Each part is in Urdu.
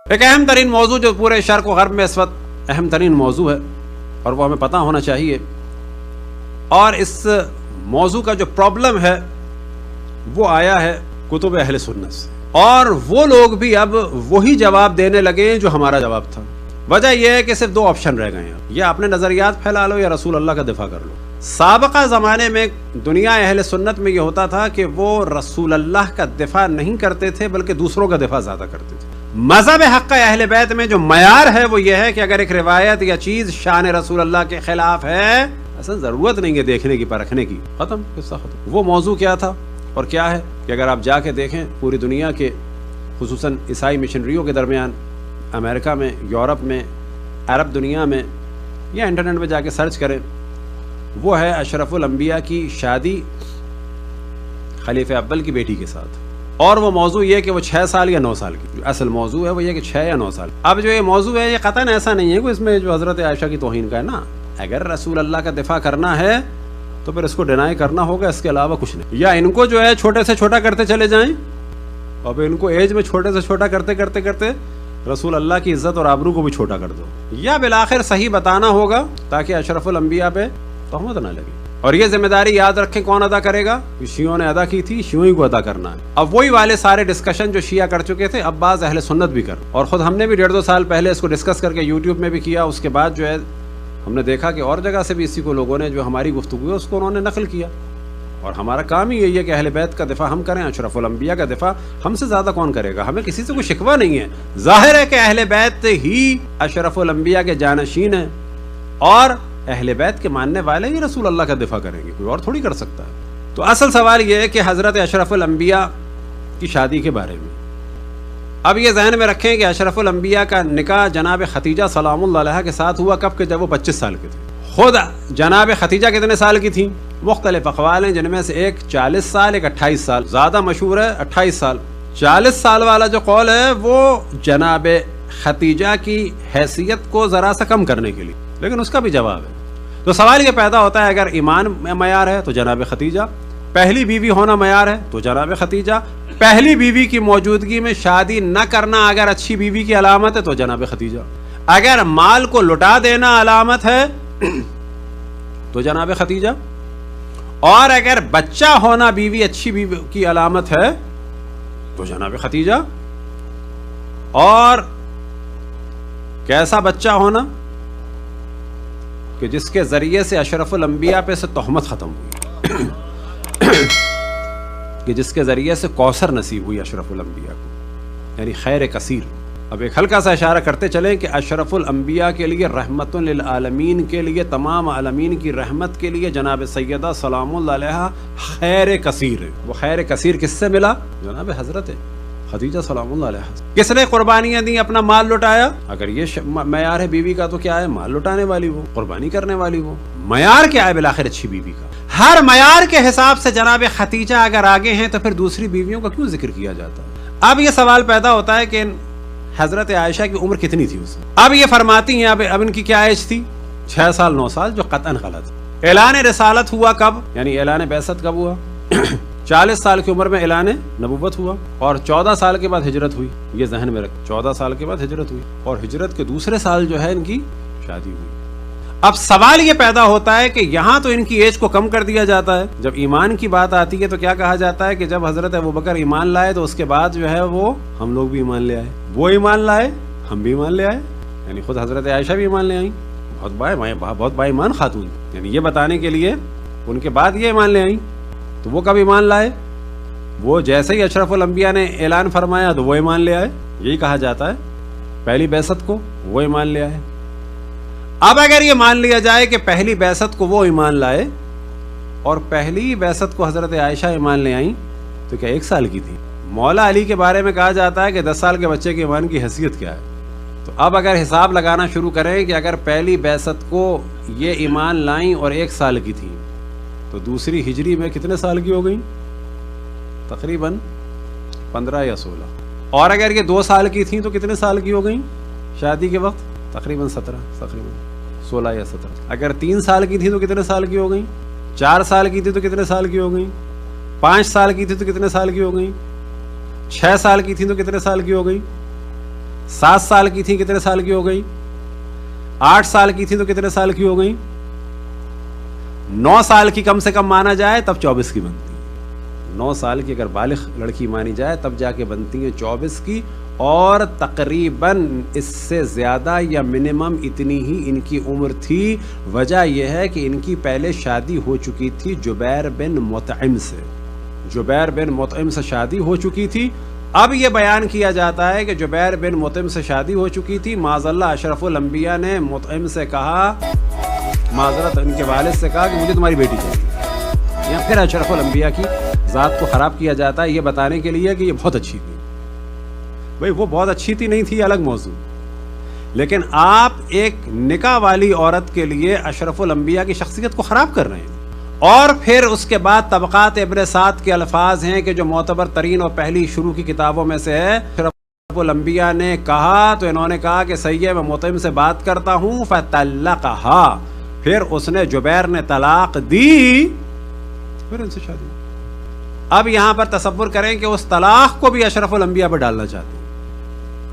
ایک اہم ترین موضوع جو پورے شرق و غرب میں اس وقت اہم ترین موضوع ہے اور وہ ہمیں پتہ ہونا چاہیے، اور اس موضوع کا جو پرابلم ہے وہ آیا ہے کتب اہل سنت سے، اور وہ لوگ بھی اب وہی جواب دینے لگے ہیں جو ہمارا جواب تھا۔ وجہ یہ ہے کہ صرف دو آپشن رہ گئے ہیں، یا اپنے نظریات پھیلا لو یا رسول اللہ کا دفاع کر لو۔ سابقہ زمانے میں دنیا اہل سنت میں یہ ہوتا تھا کہ وہ رسول اللہ کا دفاع نہیں کرتے تھے بلکہ دوسروں کا دفاع زیادہ کرتے تھے۔ مذہب حق اہل بیت میں جو معیار ہے وہ یہ ہے کہ اگر ایک روایت یا چیز شان رسول اللہ کے خلاف ہے، اصل ضرورت نہیں ہے دیکھنے کی پرکھنے کی، ختم، قصہ ختم۔ وہ موضوع کیا تھا اور کیا ہے کہ اگر آپ جا کے دیکھیں پوری دنیا کے خصوصاً عیسائی مشنریوں کے درمیان، امریکہ میں، یورپ میں، عرب دنیا میں، یا انٹرنیٹ پہ جا کے سرچ کریں، وہ ہے اشرف الانبیاء کی شادی خلیفہ اول کی بیٹی کے ساتھ، اور وہ موضوع یہ کہ وہ 6 سال یا 9 سال کی، اصل موضوع ہے وہ یہ کہ 6 یا 9 سال۔ اب جو یہ موضوع ہے یہ قطعاً ایسا نہیں ہے کہ اس میں جو حضرت عائشہ کی توہین کا ہے نا، اگر رسول اللہ کا دفاع کرنا ہے تو پھر اس کو ڈینائی کرنا ہوگا، اس کے علاوہ کچھ نہیں۔ یا ان کو جو ہے چھوٹے سے چھوٹا کرتے چلے جائیں، اور پھر ان کو ایج میں چھوٹے سے چھوٹا کرتے کرتے کرتے رسول اللہ کی عزت اور آبرو کو بھی چھوٹا کر دو، یا بالآخر صحیح بتانا ہوگا تاکہ اشرف الانبیاء پہ تہمت نہ لگے۔ اور یہ ذمہ داری یاد رکھیں کون ادا کرے گا؟ شیعوں نے ادا کی تھی، شیعوں ہی کو ادا کرنا ہے۔ اب وہی والے سارے ڈسکشن جو شیعہ کر چکے تھے اب بعض اہل سنت بھی کر، اور خود ہم نے بھی 1.5-2 سال پہلے اس کو ڈسکس کر کے یوٹیوب میں بھی کیا۔ اس کے بعد جو ہے ہم نے دیکھا کہ اور جگہ سے بھی اسی کو لوگوں نے جو ہماری گفتگو ہے اس کو انہوں نے نقل کیا، اور ہمارا کام ہی یہی ہے کہ اہل بیت کا دفاع ہم کریں، اشرف الانبیاء کا دفاع ہم سے زیادہ کون کرے گا؟ ہمیں کسی سے کوئی شکوہ نہیں ہے۔ ظاہر ہے کہ اہل بیت ہی اشرف الانبیاء کے جانشین ہیں، اور اہل بیت کے ماننے والے ہی رسول اللہ کا دفاع کریں گے، کوئی اور تھوڑی کر سکتا ہے۔ تو اصل سوال یہ ہے کہ حضرت اشرف الانبیاء کی شادی کے بارے میں اب یہ ذہن میں رکھیں کہ اشرف الانبیاء کا نکاح جناب ختیجہ سلام اللہ علیہا کے ساتھ ہوا کب؟ کہ جب وہ 25 سال کے تھے۔ خود جناب ختیجہ کتنے سال کی تھیں؟ مختلف اقوال ہیں، جن میں سے ایک 40 سال، ایک 28 سال، زیادہ مشہور ہے 28 سال۔ 40 سال والا جو قول ہے وہ جناب ختیجہ کی حیثیت کو ذرا سا کم کرنے کے لیے، لیکن اس کا بھی جواب ہے۔ تو سوال یہ پیدا ہوتا ہے اگر ایمان میں معیار ہے تو جناب ختیجہ، پہلی بیوی ہونا معیار ہے تو جناب ختیجہ، پہلی بیوی کی موجودگی میں شادی نہ کرنا اگر اچھی بیوی کی علامت ہے تو جناب ختیجہ، اگر مال کو لٹا دینا علامت ہے تو جناب ختیجہ، اور اگر بچہ ہونا بیوی اچھی بیوی کی علامت ہے تو جناب ختیجہ۔ اور کیسا بچہ ہونا؟ کہ جس کے ذریعے سے اشرف الانبیاء پہ سے تہمت ختم ہوئی، کہ جس کے ذریعے سے کوثر نصیب ہوئی اشرف الانبیاء کو، یعنی خیر کثیر۔ اب ایک ہلکا سا اشارہ کرتے چلیں کہ اشرف الانبیاء کے لیے رحمت للعالمین کے لیے، تمام عالمین کی رحمت کے لیے جناب سیدہ سلام اللہ علیہا خیر کثیر ہے۔ وہ خیر کثیر کس سے ملا؟ جناب حضرت خدیجہ سلام اللہ علیہا۔ کس نے قربانیاں دیں؟ اپنا مال لٹایا۔ اگر یہ معیار ہے بیوی کا تو کیا ہے؟ مال لٹانے والی وہ، قربانی کرنے والی وہ۔ معیار کیا ہے بالآخر اچھی بیوی کا؟ ہر معیار کے حساب سے جناب ختیجہ اگر آگے ہیں تو پھر دوسری بیویوں کا کیوں ذکر کیا جاتا ہے؟ اب یہ سوال پیدا ہوتا ہے کہ حضرت عائشہ کی عمر کتنی تھی اس میں؟ اب یہ فرماتی ہیں اب ان کی کیا ایج تھی؟ 6 سال 9 سال، جو قطعاً غلط ہے۔ اعلان رسالت ہوا کب؟ یعنی اعلان بعثت کب ہوا؟ 40 سال کی عمر میں اعلان نبوت ہوا، اور 14 سال کے بعد ہجرت ہوئی۔ یہ ذہن میں رکھ، 14 سال کے بعد ہجرت ہوئی، اور ہجرت کے دوسرے سال جو ہے ان کی شادی ہوئی۔ اب سوال یہ پیدا ہوتا ہے کہ یہاں تو ان کی ایج کو کم کر دیا جاتا ہے، جب ایمان کی بات آتی ہے تو کیا کہا جاتا ہے کہ جب حضرت ابوبکر ایمان لائے تو اس کے بعد جو ہے وہ ہم لوگ بھی ایمان لے آئے، وہ ایمان لائے ہم بھی ایمان لے آئے، یعنی خود حضرت عائشہ بھی ایمان لے آئیں، بہت با ایمان خاتون، یعنی یہ بتانے کے لیے ان کے بعد یہ ایمان لے آئیں۔ تو وہ کب ایمان لائے؟ وہ جیسے ہی اشرف الانبیاء نے اعلان فرمایا تو وہ ایمان لے آئے، یہی کہا جاتا ہے پہلی بعثت کو وہ ایمان لے آئے۔ اب اگر یہ مان لیا جائے کہ پہلی بعثت کو وہ ایمان لائے اور پہلی بعثت کو حضرت عائشہ ایمان لے آئیں تو کیا 1 سال کی تھی؟ مولا علی کے بارے میں کہا جاتا ہے کہ 10 سال کے بچے کے ایمان کی حیثیت کیا ہے؟ تو اب اگر حساب لگانا شروع کریں کہ اگر پہلی بعثت کو یہ ایمان لائیں اور 1 سال کی تھی تو دوسری ہجری میں کتنے سال کی ہو گئیں؟ تقریباً 15 یا 16۔ اور اگر یہ 2 سال کی تھیں تو کتنے سال کی ہو گئیں شادی کے وقت؟ تقریباً 17، تقریباً 16 یا 17۔ اگر 3 سال کی تھی تو کتنے سال کی ہو گئیں؟ 4 سال کی تھی تو کتنے سال کی ہو گئیں؟ 5 سال کی تھی تو کتنے سال کی ہو گئیں؟ 6 سال کی تھی تو کتنے سال کی ہو گئیں؟ 7 سال کی تھی کتنے سال کی ہو گئی؟ 8 سال کی تھی تو کتنے سال کی ہو گئی؟ 9 سال کی کم سے کم مانا جائے تب 24 کی بنتی ہے. 9 سال کی اگر بالغ لڑکی مانی جائے تب جا کے بنتی ہیں 24 کی، اور تقریباً اس سے زیادہ یا منیمم اتنی ہی ان کی عمر تھی. وجہ یہ ہے کہ ان کی پہلے شادی ہو چکی تھی جبیر بن مطعم سے. جبیر بن مطعم سے شادی ہو چکی تھی. اب یہ بیان کیا جاتا ہے کہ جبیر بن مطعم سے شادی ہو چکی تھی. معاذ اللہ اشرف الانبیاء نے مطعم سے کہا، معذرت ان کے والد سے کہا کہ مجھے تمہاری بیٹی چاہیے. یا پھر اشرف الانبیاء کی ذات کو خراب کیا جاتا ہے یہ بتانے کے لیے کہ یہ بہت اچھی تھی. بھئی وہ بہت اچھی تھی نہیں تھی الگ موضوع، لیکن آپ ایک نکاح والی عورت کے لیے اشرف الانبیاء کی شخصیت کو خراب کر رہے ہیں. اور پھر اس کے بعد طبقات ابن سعد کے الفاظ ہیں کہ جو معتبر ترین اور پہلی شروع کی کتابوں میں سے ہے. اشرف الانبیاء نے کہا تو انہوں نے کہا کہ صحیح ہے میں مطعم سے بات کرتا ہوں، فطلقها، پھر اس نے جبیر نے طلاق دی، پھر ان سے شادی. اب یہاں پر تصور کریں کہ اس طلاق کو بھی اشرف الانبیاء پر ڈالنا چاہتے ہیں.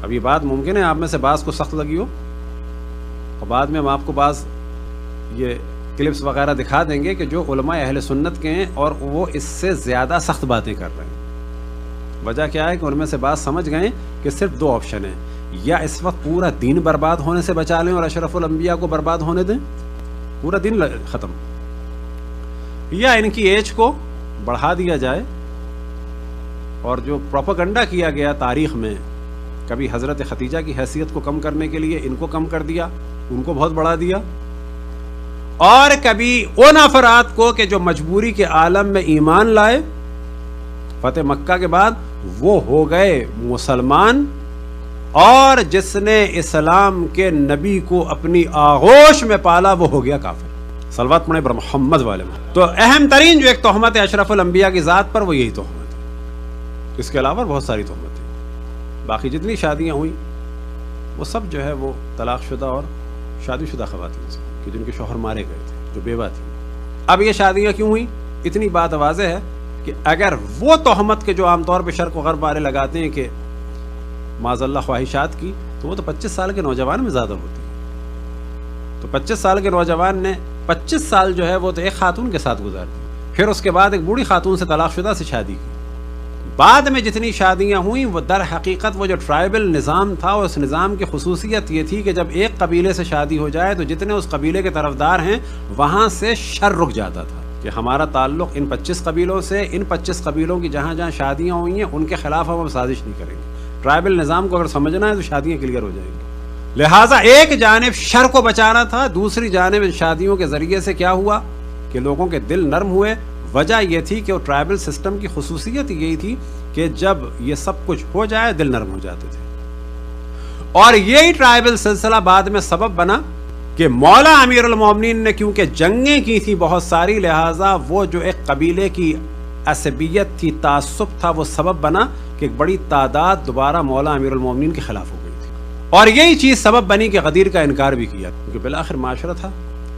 اب یہ بات ممکن ہے آپ میں سے بعض کو سخت لگی ہو، اور بعد میں ہم آپ کو بعض یہ کلپس وغیرہ دکھا دیں گے کہ جو علماء اہل سنت کے ہیں اور وہ اس سے زیادہ سخت باتیں کر رہے ہیں. وجہ کیا ہے کہ ان میں سے بعض سمجھ گئے کہ صرف 2 آپشن ہیں، یا اس وقت پورا دین برباد ہونے سے بچا لیں اور اشرف الانبیاء کو برباد ہونے دیں، پورا دین ختم، یا ان کی ایج کو بڑھا دیا جائے. اور جو پروپیگنڈا کیا گیا تاریخ میں، کبھی حضرت خدیجہ کی حیثیت کو کم کرنے کے لیے ان کو کم کر دیا، ان کو بہت بڑھا دیا، اور کبھی ان افراد کو کہ جو مجبوری کے عالم میں ایمان لائے فتح مکہ کے بعد وہ ہو گئے مسلمان، اور جس نے اسلام کے نبی کو اپنی آغوش میں پالا وہ ہو گیا کافر. صلوات پڑھیں بر محمد والے میں. تو اہم ترین جو ایک تہمت ہے اشرف الانبیاء کی ذات پر وہ یہی تہمت ہے. اس کے علاوہ بہت ساری تہمت ہیں. باقی جتنی شادیاں ہوئیں وہ سب جو ہے وہ طلاق شدہ اور شادی شدہ خواتین سے کہ جن کے شوہر مارے گئے تھے، جو بیوہ تھیں. اب یہ شادیاں کیوں ہوئیں؟ اتنی بات واضح ہے کہ اگر وہ تہمت کے جو عام طور پہ شرق و غرب والے لگاتے ہیں کہ معاذ اللہ خواہشات کی، تو وہ تو 25 سال کے نوجوان میں زیادہ ہوتی ہے. تو 25 سال کے نوجوان نے 25 سال جو ہے وہ تو ایک خاتون کے ساتھ گزار دی، پھر اس کے بعد ایک بوڑھی خاتون سے طلاق شدہ سے شادی کی. بعد میں جتنی شادیاں ہوئیں وہ در حقیقت وہ جو ٹرائبل نظام تھا، اس نظام کی خصوصیت یہ تھی کہ جب ایک قبیلے سے شادی ہو جائے تو جتنے اس قبیلے کے طرفدار ہیں وہاں سے شر رک جاتا تھا کہ ہمارا تعلق ان 25 قبیلوں سے، ان 25 قبیلوں کی جہاں جہاں شادیاں ہوئی ہیں ان کے خلاف ہم سازش نہیں کریں گے. ٹرائبل نظام کو اگر سمجھنا ہے تو شادیاں کلیئر ہو جائیں گی. لہٰذا ایک جانب شر کو بچانا تھا، دوسری جانب شادیوں کے ذریعے سے کیا ہوا کہ لوگوں کے دل نرم ہوئے. وجہ یہ تھی کہ وہ ٹرائبل سسٹم کی خصوصیت یہی تھی کہ جب یہ سب کچھ ہو جائے دل نرم ہو جاتے تھے. اور یہی ٹرائبل سلسلہ بعد میں سبب بنا کہ مولا امیر المومنین نے کیونکہ جنگیں کی تھی بہت ساری، لہٰذا وہ جو ایک قبیلے کی عصبیت تھی، تعصب تھا، وہ سبب بنا کہ ایک بڑی تعداد دوبارہ مولا امیر المومنین کے خلاف ہو گئی تھی. اور یہی چیز سبب بنی کہ غدیر کا انکار بھی کیا، کیونکہ بالآخر معاشرہ تھا.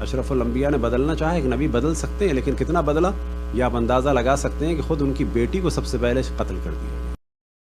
اشرف الانبیاء نے بدلنا چاہا، ایک نبی بدل سکتے ہیں لیکن کتنا بدلا یہ آپ اندازہ لگا سکتے ہیں کہ خود ان کی بیٹی کو سب سے پہلے قتل کر دیا.